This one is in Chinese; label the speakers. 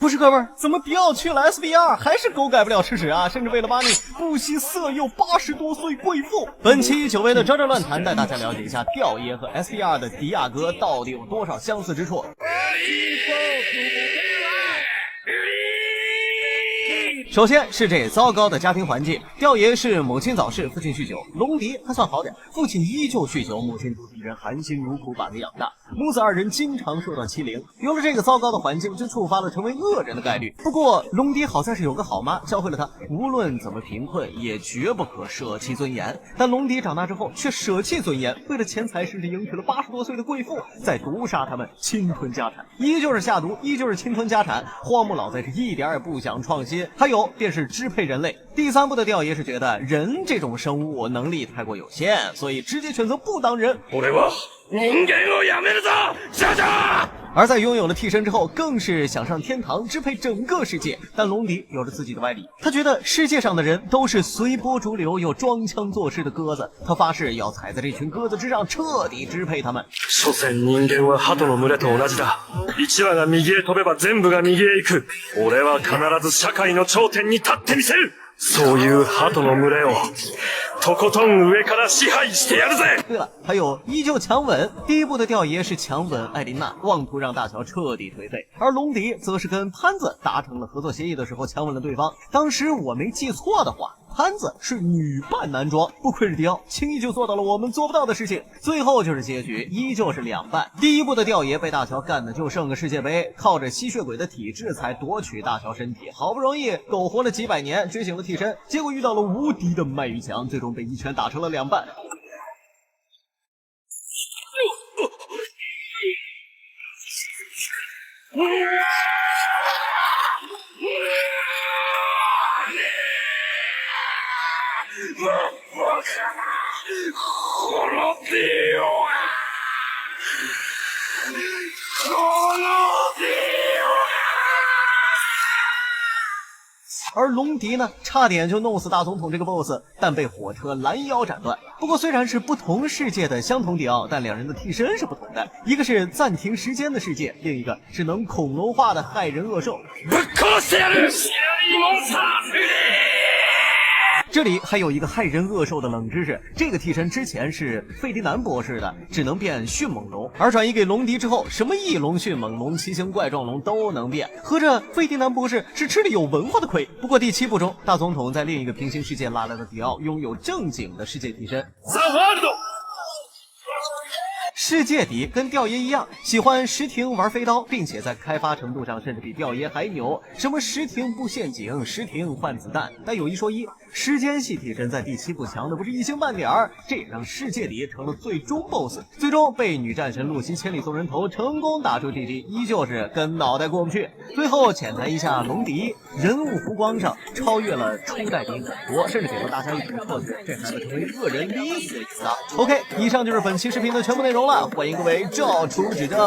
Speaker 1: 不是哥们儿，怎么迪奥去了 SBR 还是狗改不了吃屎啊？甚至为了把你不惜色诱80多岁贵妇。本期久违的招招乱谈带大家了解一下吊爷和 SBR 的迪亚哥到底有多少相似之处。首先是这糟糕的家庭环境，吊爷是母亲早逝，父亲酗酒，龙迪还算好点，父亲依旧酗酒，母亲独自一人含辛茹苦把他养大，母子二人经常受到欺凌。有了这个糟糕的环境，就触发了成为恶人的概率。不过龙迪好像是有个好妈，教会了他无论怎么贫困也绝不可舍弃尊严。但龙迪长大之后却舍弃尊严，为了钱财甚至迎娶了80多岁的贵妇，再毒杀他们，侵吞家产，依旧是下毒，依旧是侵吞家产。荒木老贼是一点也不想创新。还有便是支配人类。第3部的吊爷是觉得人这种生物能力太过有限，所以直接选择不当人。而在拥有了替身之后，更是想上天堂支配整个世界。但龙迪有着自己的歪理，他觉得世界上的人都是随波逐流又装腔作势的鸽子，他发誓要踩在这群鸽子之上，彻底支配他们。
Speaker 2: 所詮人間は鳩の群れと同じだ。1羽が右へ飛べば全部が右へ行く。俺は必ず社会の頂点に立ってみせる。そういう鳩の群れをとことん上から支配してやるぜ。
Speaker 1: 对了，还有依旧强吻。第1部的吊爷是强吻艾琳娜，妄图让大乔彻底颓废，而龙迪则是跟潘子达成了合作协议的时候强吻了对方。当时我没记错的话，潘子是女扮男装，不愧是迪奥，轻易就做到了我们做不到的事情。最后就是结局，依旧是两半。第1部的吊爷被大乔干的就剩个世界杯，靠着吸血鬼的体质才夺取大乔身体，好不容易苟活了几百年，觉醒了替身，结果遇到了无敌的麦玉强，最终被一拳打成了两半。而龙迪呢，差点就弄死大总统这个 boss， 但被火车拦腰斩断。不过虽然是不同世界的相同迪奥，但两人的替身是不同的，一个是暂停时间的世界，另一个是能恐龙化的害人恶兽。这里还有一个害人恶兽的冷知识，这个替身之前是费迪南博士的，只能变迅猛龙，而转移给龙迪之后，什么翼龙、迅猛龙、奇形怪状龙都能变。合着费迪南博士是吃了有文化的亏。不过第7部中，大总统在另一个平行世界拉来的迪奥拥有正经的世界替身。世界底跟吊爷一样，喜欢实停玩飞刀，并且在开发程度上甚至比吊爷还牛。什么实停布陷阱，实停换子弹。但有一说一，时间系替身在第7部强的不是一星半点儿，这也让世界底成了最终 BOSS。最终被女战神露西千里送人头成功打出 GG， 依旧是跟脑袋过不去。最后浅谈一下龙迪，人物弧光上超越了初代迪很多，甚至给了大家一种错觉，这孩子成为恶人理所应当。OK， 以上就是本期视频的全部内容了，欢迎各位照出指正。